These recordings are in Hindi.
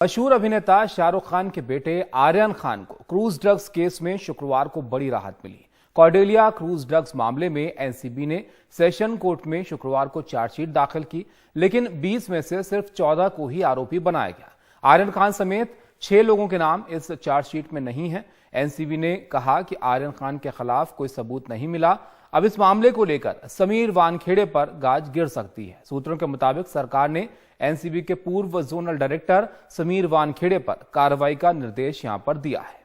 मशहूर अभिनेता शाहरुख खान के बेटे आर्यन खान को क्रूज ड्रग्स केस में शुक्रवार को बड़ी राहत मिली। कॉर्डेलिया क्रूज ड्रग्स मामले में एनसीबी ने सेशन कोर्ट में शुक्रवार को चार्जशीट दाखिल की, लेकिन 20 में से सिर्फ 14 को ही आरोपी बनाया गया। आर्यन खान समेत 6 लोगों के नाम इस चार्जशीट में नहीं है। एनसीबी ने कहा कि आर्यन खान के खिलाफ कोई सबूत नहीं मिला। अब इस मामले को लेकर समीर वानखेड़े पर गाज गिर सकती है। सूत्रों के मुताबिक सरकार ने एनसीबी के पूर्व जोनल डायरेक्टर समीर वानखेड़े पर कार्रवाई का निर्देश यहां पर दिया है।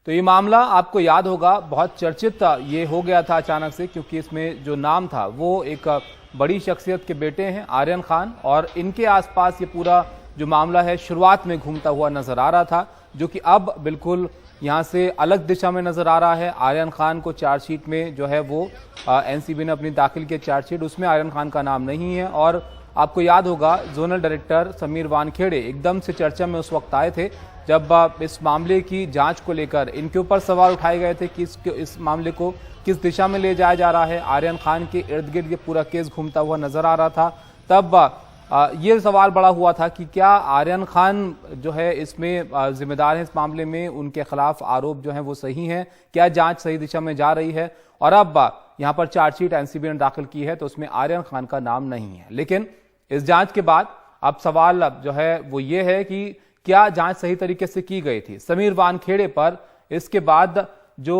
तो ये मामला आपको याद होगा, बहुत चर्चित ये हो गया था अचानक से, क्योंकि इसमें जो नाम था वो एक बड़ी शख्सियत के बेटे हैं आर्यन खान, और इनके आसपास ये पूरा जो मामला है शुरुआत में घूमता हुआ नजर आ रहा था, जो कि अब बिल्कुल यहां से अलग दिशा में नजर आ रहा है। आर्यन खान को चार्जशीट में जो है वो एनसीबी ने अपनी दाखिल की चार्जशीट, उसमें आर्यन खान का नाम नहीं है। और आपको याद होगा, जोनल डायरेक्टर समीर वानखेड़े एकदम से चर्चा में उस वक्त आए थे जब इस मामले की जांच को लेकर इनके ऊपर सवाल उठाए गए थे कि इस मामले को किस दिशा में ले जाया जा रहा है। आर्यन खान के इर्द गिर्द ये पूरा केस घूमता हुआ नजर आ रहा था। तब ये सवाल बड़ा हुआ था कि क्या आर्यन खान जो है इसमें जिम्मेदार है, इस मामले में उनके खिलाफ आरोप जो है वो सही हैं, क्या जांच सही दिशा में जा रही है। और अब यहां पर चार्जशीट एनसीबी ने दाखिल की है तो उसमें आर्यन खान का नाम नहीं है। लेकिन इस जांच के बाद अब सवाल जो है वो ये है कि क्या जांच सही तरीके से की गई थी समीर वानखेड़े पर। इसके बाद जो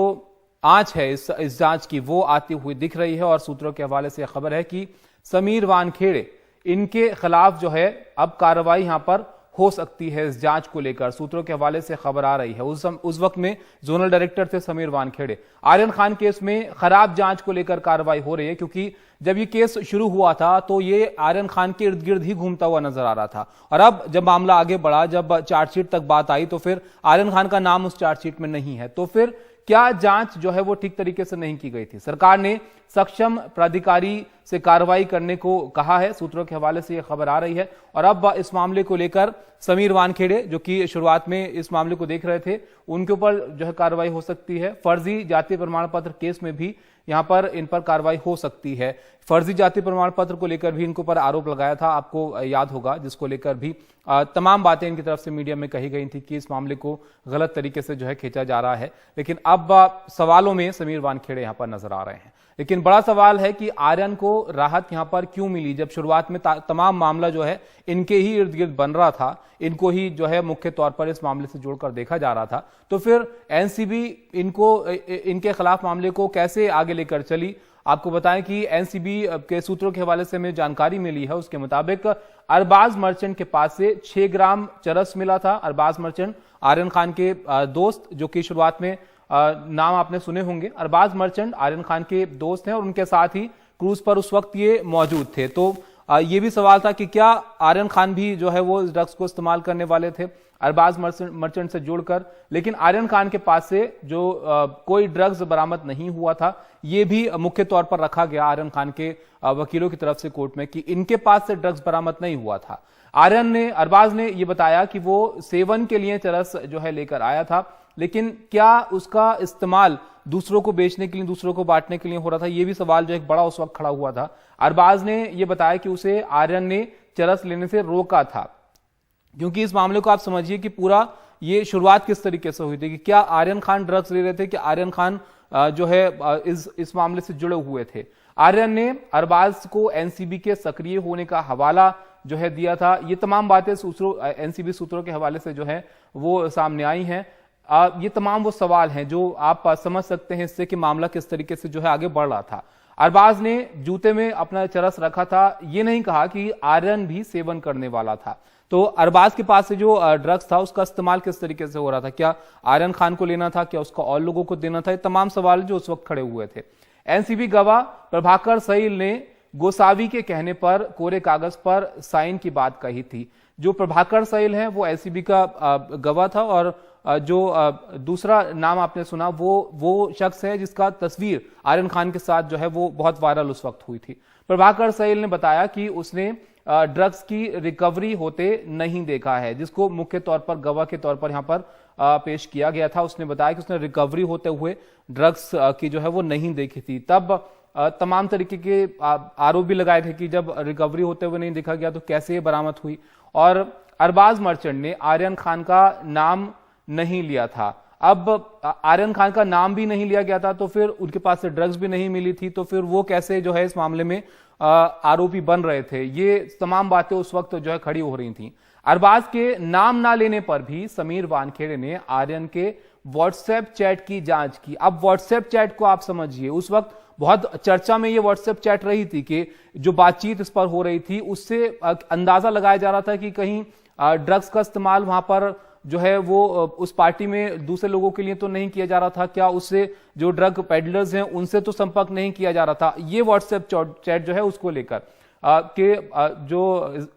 आंच है इस जांच की वो आती हुई दिख रही है, और सूत्रों के हवाले से खबर है कि समीर वानखेड़े इनके खिलाफ जो है अब कार्रवाई यहां पर हो सकती है। इस जांच को लेकर सूत्रों के हवाले से खबर आ रही है। उस वक्त में जोनल डायरेक्टर थे समीर वानखेड़े। आर्यन खान केस में खराब जांच को लेकर कार्रवाई हो रही है, क्योंकि जब ये केस शुरू हुआ था तो ये आर्यन खान के इर्द गिर्द ही घूमता हुआ नजर आ रहा था, और अब जब मामला आगे बढ़ा, जब चार्जशीट तक बात आई, तो फिर आर्यन खान का नाम उस चार्जशीट में नहीं है। तो फिर क्या जांच जो है वो ठीक तरीके से नहीं की गई थी। सरकार ने सक्षम प्राधिकारी से कार्रवाई करने को कहा है, सूत्रों के हवाले से यह खबर आ रही है। और अब इस मामले को लेकर समीर वानखेड़े, जो कि शुरुआत में इस मामले को देख रहे थे, उनके ऊपर जो है कार्रवाई हो सकती है। फर्जी जाति प्रमाण पत्र केस में भी यहां पर इन पर कार्रवाई हो सकती है। फर्जी जाति प्रमाण पत्र को लेकर भी इनके ऊपर आरोप लगाया था, आपको याद होगा, जिसको लेकर भी तमाम बातें इनकी तरफ से मीडिया में कही गई थी कि इस मामले को गलत तरीके से जो है खींचा जा रहा है। लेकिन अब सवालों में समीर वानखेड़े यहां पर नजर आ रहे हैं। लेकिन बड़ा सवाल है कि आर्यन को राहत यहां पर क्यों मिली, जब शुरुआत में तमाम मामला जो है इनके ही इर्द गिर्द बन रहा था, इनको ही जो है मुख्य तौर पर इस मामले से जोड़कर देखा जा रहा था। तो फिर एनसीबी इनके खिलाफ मामले को कैसे आगे लेकर चली। आपको बताएं कि एनसीबी के सूत्रों के हवाले से हमें जानकारी मिली है, उसके मुताबिक अरबाज मर्चेंट के पास से 6 ग्राम चरस मिला था। अरबाज मर्चेंट आर्यन खान के दोस्त, जो कि शुरुआत में नाम आपने सुने होंगे। अरबाज मर्चेंट आर्यन खान के दोस्त हैं और उनके साथ ही क्रूज पर उस वक्त ये मौजूद थे। तो ये भी सवाल था कि क्या आर्यन खान भी जो है वो इस ड्रग्स को इस्तेमाल करने वाले थे अरबाज मर्चेंट से जोड़कर। लेकिन आर्यन खान के पास से जो कोई ड्रग्स बरामद नहीं हुआ था, ये भी मुख्य तौर पर रखा गया आर्यन खान के वकीलों की तरफ से कोर्ट में कि इनके पास से ड्रग्स बरामद नहीं हुआ था। अरबाज ने ये बताया कि वो सेवन के लिए चरस जो है लेकर आया था, लेकिन क्या उसका इस्तेमाल दूसरों को बेचने के लिए, दूसरों को बांटने के लिए हो रहा था, ये भी सवाल जो एक बड़ा उस वक्त खड़ा हुआ था। अरबाज ने यह बताया कि उसे आर्यन ने चरस लेने से रोका था, क्योंकि इस मामले को आप समझिए कि पूरा ये शुरुआत किस तरीके से हुई थी कि क्या आर्यन खान ड्रग्स ले रहे थे, कि आर्यन खान जो है इस मामले से जुड़े हुए थे। आर्यन ने अरबाज को एनसीबी के सक्रिय होने का हवाला जो है दिया था। ये तमाम बातें एनसीबी सूत्रों के हवाले से जो है वो सामने आई हैं। ये तमाम वो सवाल हैं जो आप समझ सकते हैं इससे कि मामला किस तरीके से जो है आगे बढ़ रहा था। अरबाज ने जूते में अपना चरस रखा था, ये नहीं कहा कि आर्यन भी सेवन करने वाला था। तो अरबाज के पास से जो ड्रग्स था उसका इस्तेमाल किस तरीके से हो रहा था, क्या आर्यन खान को लेना था, क्या उसका और लोगों को देना था, ये तमाम सवाल जो उस वक्त खड़े हुए थे। एनसीबी गवाह प्रभाकर सैल ने गोसावी के कहने पर कोरे कागज पर साइन की बात कही थी। जो प्रभाकर सैल है वो एनसीबी का गवाह था, और जो दूसरा नाम आपने सुना वो शख्स है जिसका तस्वीर आर्यन खान के साथ जो है वो बहुत वायरल उस वक्त हुई थी। प्रभाकर सैल ने बताया कि उसने ड्रग्स की रिकवरी होते नहीं देखा है, जिसको मुख्य तौर पर गवाह के तौर पर यहां पर पेश किया गया था। उसने बताया कि उसने रिकवरी होते हुए ड्रग्स की जो है वो नहीं देखी थी। तब तमाम तरीके के आरोप भी लगाए थे कि जब रिकवरी होते हुए नहीं देखा गया तो कैसे ये बरामद हुई। और अरबाज मर्चेंट ने आर्यन खान का नाम नहीं लिया था। अब आर्यन खान का नाम भी नहीं लिया गया था तो फिर उनके पास से ड्रग्स भी नहीं मिली थी, तो फिर वो कैसे जो है इस मामले में आरोपी बन रहे थे। ये तमाम बातें उस वक्त जो है खड़ी हो रही थी। अरबाज के नाम ना लेने पर भी समीर वानखेड़े ने आर्यन के व्हाट्सएप चैट की जांच की। अब व्हाट्सएप चैट को आप समझिए, उस वक्त बहुत चर्चा में ये व्हाट्सएप चैट रही थी कि जो बातचीत इस पर हो रही थी उससे अंदाजा लगाया जा रहा था कि कहीं ड्रग्स का इस्तेमाल वहां पर जो है वो उस पार्टी में दूसरे लोगों के लिए तो नहीं किया जा रहा था, क्या उससे जो ड्रग पेडलर्स हैं उनसे तो संपर्क नहीं किया जा रहा था। ये व्हाट्सएप चैट जो है उसको लेकर जो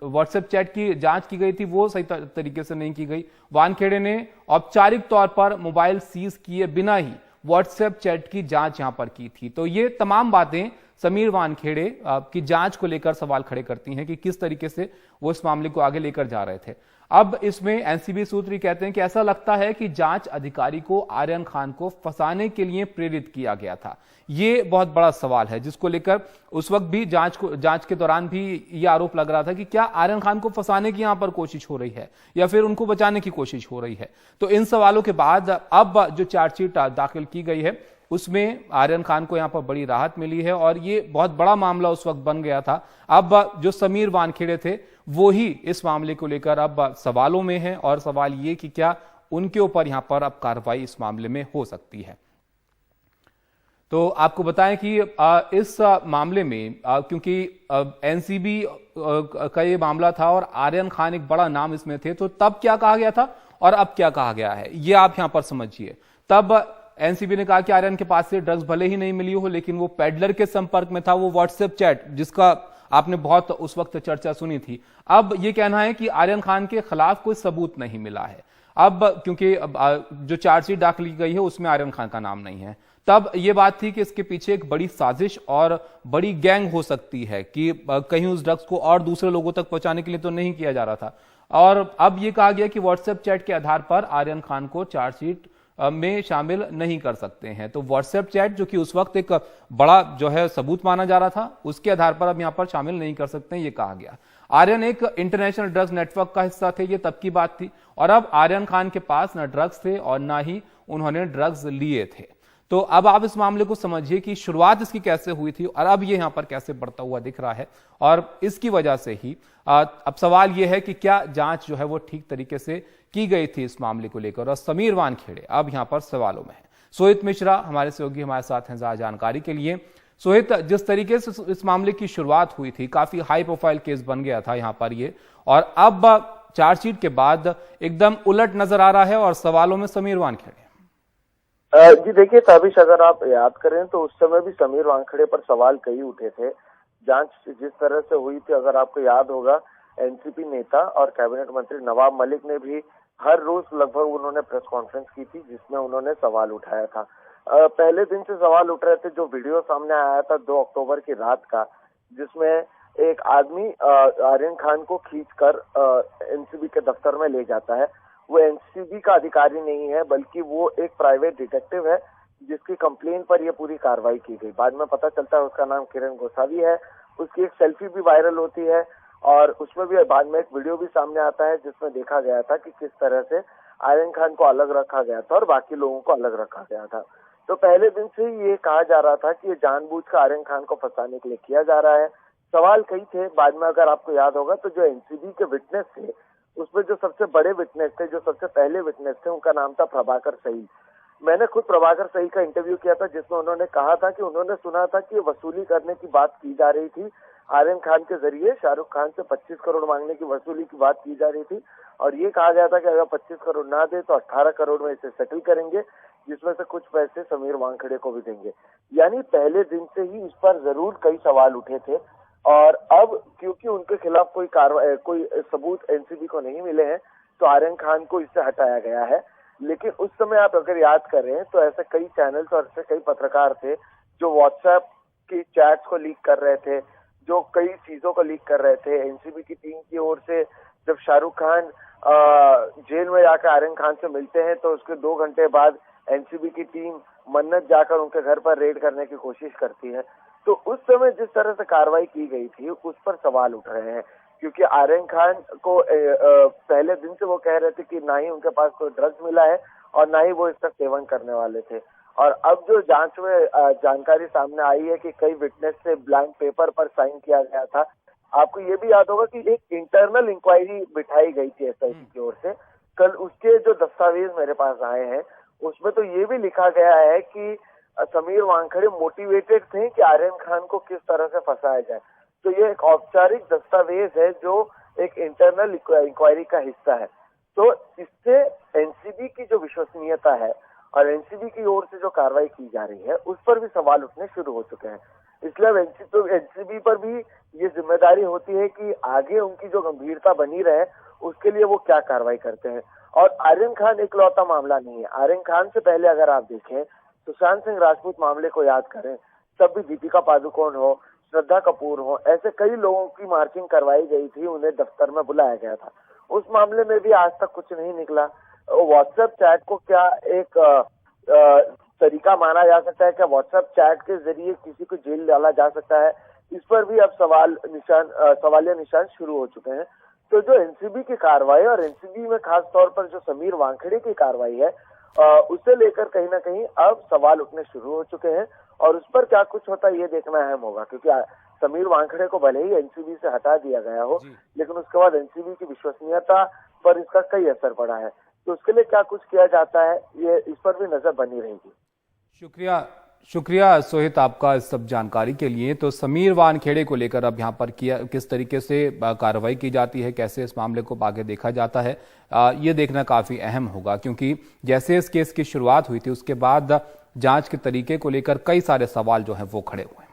व्हाट्सएप चैट की जांच की गई थी वो सही तरीके से नहीं की गई। वानखेड़े ने औपचारिक तौर पर मोबाइल सीज किए बिना ही व्हाट्सएप चैट की जांच यहां पर की थी। तो ये तमाम बातें समीर वानखेड़े की जांच को लेकर सवाल खड़े करती हैं कि किस तरीके से वो इस मामले को आगे लेकर जा रहे थे। अब इसमें एनसीबी सूत्री कहते हैं कि ऐसा लगता है कि जांच अधिकारी को आर्यन खान को फंसाने के लिए प्रेरित किया गया था। ये बहुत बड़ा सवाल है जिसको लेकर उस वक्त भी जांच के दौरान भी ये आरोप लग रहा था कि क्या आर्यन खान को फंसाने की यहां पर कोशिश हो रही है या फिर उनको बचाने की कोशिश हो रही है। तो इन सवालों के बाद अब जो चार्जशीट दाखिल की गई है उसमें आर्यन खान को यहां पर बड़ी राहत मिली है और ये बहुत बड़ा मामला उस वक्त बन गया था। अब जो समीर वानखेड़े थे वो ही इस मामले को लेकर अब सवालों में है और सवाल ये कि क्या उनके ऊपर यहां पर अब कार्रवाई इस मामले में हो सकती है। तो आपको बताएं कि इस मामले में क्योंकि एनसीबी का ये मामला था और आर्यन खान एक बड़ा नाम इसमें थे, तो तब क्या कहा गया था और अब क्या कहा गया है ये आप यहां पर समझिए। तब एनसीबी ने कहा कि आर्यन के पास से ड्रग्स भले ही नहीं मिली हो लेकिन वो पेडलर के संपर्क में था, वो व्हाट्सएप चैट जिसका आपने बहुत उस वक्त चर्चा सुनी थी। अब ये कहना है कि आर्यन खान के खिलाफ कोई सबूत नहीं मिला है। अब क्योंकि जो चार्जशीट दाखिल की गई है उसमें आर्यन खान का नाम नहीं है, तब ये बात थी कि इसके पीछे एक बड़ी साजिश और बड़ी गैंग हो सकती है कि कहीं उस ड्रग्स को और दूसरे लोगों तक पहुंचाने के लिए तो नहीं किया जा रहा था। और अब ये कहा गया कि व्हाट्सएप चैट के आधार पर आर्यन खान को चार्जशीट में शामिल नहीं कर सकते हैं। तो व्हाट्सएप चैट जो कि उस वक्त एक बड़ा जो है सबूत माना जा रहा था उसके आधार पर अब यहां पर शामिल नहीं कर सकते हैं, ये कहा गया। आर्यन एक इंटरनेशनल ड्रग्स नेटवर्क का हिस्सा थे, ये तब की बात थी। और अब आर्यन खान के पास न ड्रग्स थे और ना ही उन्होंने ड्रग्स लिए थे। तो अब आप इस मामले को समझिए कि शुरुआत इसकी कैसे हुई थी और अब ये यहां पर कैसे बढ़ता हुआ दिख रहा है। और इसकी वजह से ही अब सवाल यह है कि क्या जांच जो है वो ठीक तरीके से की गई थी इस मामले को लेकर। और समीर वानखेड़े अब यहां पर सवालों में है। सोहित मिश्रा हमारे सहयोगी हमारे साथ हैं ज्यादा जानकारी के लिए। सोहित, जिस तरीके से इस मामले की शुरुआत हुई थी काफी हाई प्रोफाइल केस बन गया था यहां पर ये, और अब चार्जशीट के बाद एकदम उलट नजर आ रहा है और सवालों में समीर वानखेड़े। जी देखिए ताबिश, अगर आप याद करें तो उस समय भी समीर वानखेड़े पर सवाल कई उठे थे। जांच जिस तरह से हुई थी, अगर आपको याद होगा, एनसीपी नेता और कैबिनेट मंत्री नवाब मलिक ने भी हर रोज लगभग उन्होंने प्रेस कॉन्फ्रेंस की थी जिसमें उन्होंने सवाल उठाया था। पहले दिन से सवाल उठ रहे थे। जो वीडियो सामने आया था 2 अक्टूबर की रात का, जिसमें एक आदमी आर्यन खान को खींचकर एनसीबी के दफ्तर में ले जाता है। वो एनसीबी का अधिकारी नहीं है बल्कि वो एक प्राइवेट डिटेक्टिव है जिसकी कंप्लेन पर यह पूरी कार्रवाई की गई। बाद में पता चलता है उसका नाम किरण गोसावी है। उसकी एक सेल्फी भी वायरल होती है और उसमें भी बाद में एक वीडियो भी सामने आता है जिसमें देखा गया था कि किस तरह से आर्यन खान को अलग रखा गया था और बाकी लोगों को अलग रखा गया था। तो पहले दिन से ही ये कहा जा रहा था कि ये जानबूझकर आर्यन खान को फंसाने के लिए किया जा रहा है। सवाल कई थे। बाद में अगर आपको याद होगा तो जो एनसीबी के विटनेस थे उसमें जो सबसे बड़े विटनेस थे, जो सबसे पहले विटनेस थे, उनका नाम था प्रभाकर सही। मैंने खुद प्रभाकर सही का इंटरव्यू किया था जिसमें उन्होंने कहा था कि उन्होंने सुना था कि वसूली करने की बात की जा रही थी। आर्यन खान के जरिए शाहरुख खान से 25 करोड़ मांगने की वसूली की बात की जा रही थी और ये कहा गया था कि अगर 25 करोड़ ना दे तो 18 करोड़ में इसे सेटल करेंगे, जिसमें से कुछ पैसे समीर वानखेड़े को भी देंगे। यानी पहले दिन से ही इस पर जरूर कई सवाल उठे थे। और अब क्योंकि उनके खिलाफ कोई सबूत एनसीबी को नहीं मिले हैं तो आर्यन खान को इससे हटाया गया है। लेकिन उस समय आप अगर याद करें तो ऐसे कई चैनल्स और ऐसे कई पत्रकार थे जो व्हाट्सएप की चैट्स को लीक कर रहे थे, जो कई चीजों को लीक कर रहे थे। एनसीबी की टीम की ओर से जब शाहरुख खान जेल में जाकर आर्यन खान से मिलते हैं तो उसके 2 घंटे बाद एनसीबी की टीम मन्नत जाकर उनके घर पर रेड करने की कोशिश करती है। तो उस समय जिस तरह से कार्रवाई की गई थी उस पर सवाल उठ रहे हैं, क्योंकि आर्यन खान को पहले दिन से वो कह रहे थे कि ना ही उनके पास कोई ड्रग्स मिला है और ना ही वो इसका सेवन करने वाले थे। और अब जो जांच में जानकारी सामने आई है कि कई विटनेस से ब्लैंक पेपर पर साइन किया गया था। आपको ये भी याद होगा कि एक इंटरनल इंक्वायरी बिठाई गई थी एसआईटी की ओर से। कल उसके जो दस्तावेज मेरे पास आए हैं उसमें तो ये भी लिखा गया है कि समीर वानखेड़े मोटिवेटेड थे कि आर्यन खान को किस तरह से फंसाया जाए। तो ये एक औपचारिक दस्तावेज है जो एक इंटरनल इंक्वायरी का हिस्सा है। तो इससे एनसीबी की जो विश्वसनीयता है और एनसीबी की ओर से जो कार्रवाई की जा रही है उस पर भी सवाल उठने शुरू हो चुके हैं। इसलिए एनसीबी पर भी ये जिम्मेदारी होती है कि आगे उनकी जो गंभीरता बनी रहे उसके लिए वो क्या कार्रवाई करते हैं। और आर्यन खान इकलौता मामला नहीं है। आर्यन खान से पहले अगर आप देखें सुशांत सिंह राजपूत मामले को याद करें, तब भी दीपिका पादुकोण हो, श्रद्धा कपूर हो, ऐसे कई लोगों की मार्चिंग करवाई गई थी, उन्हें दफ्तर में बुलाया गया था। उस मामले में भी आज तक कुछ नहीं निकला। व्हाट्सएप चैट को क्या एक तरीका माना जा सकता है? क्या व्हाट्सएप चैट के जरिए किसी को जेल डाला जा सकता है? इस पर भी अब सवालिया निशान शुरू हो चुके हैं। तो जो एनसीबी की कार्रवाई और एनसीबी में खास तौर पर जो समीर वानखेड़े की कार्रवाई है उसे लेकर कहीं ना कहीं अब सवाल उठने शुरू हो चुके हैं और उस पर क्या कुछ होता है ये देखना अहम होगा, क्योंकि समीर वानखेड़े को भले ही एनसीबी से हटा दिया गया हो लेकिन उसके बाद एनसीबी की विश्वसनीयता पर इसका कई असर पड़ा है। तो उसके लिए क्या कुछ किया जाता है ये इस पर भी नजर बनी रहेगी। शुक्रिया सोहित आपका इस सब जानकारी के लिए। तो समीर वानखेड़े को लेकर अब यहाँ पर किस तरीके से कार्रवाई की जाती है, कैसे इस मामले को आगे देखा जाता है, ये देखना काफी अहम होगा, क्योंकि जैसे इस केस की शुरुआत हुई थी उसके बाद जांच के तरीके को लेकर कई सारे सवाल जो हैं वो खड़े हुए हैं।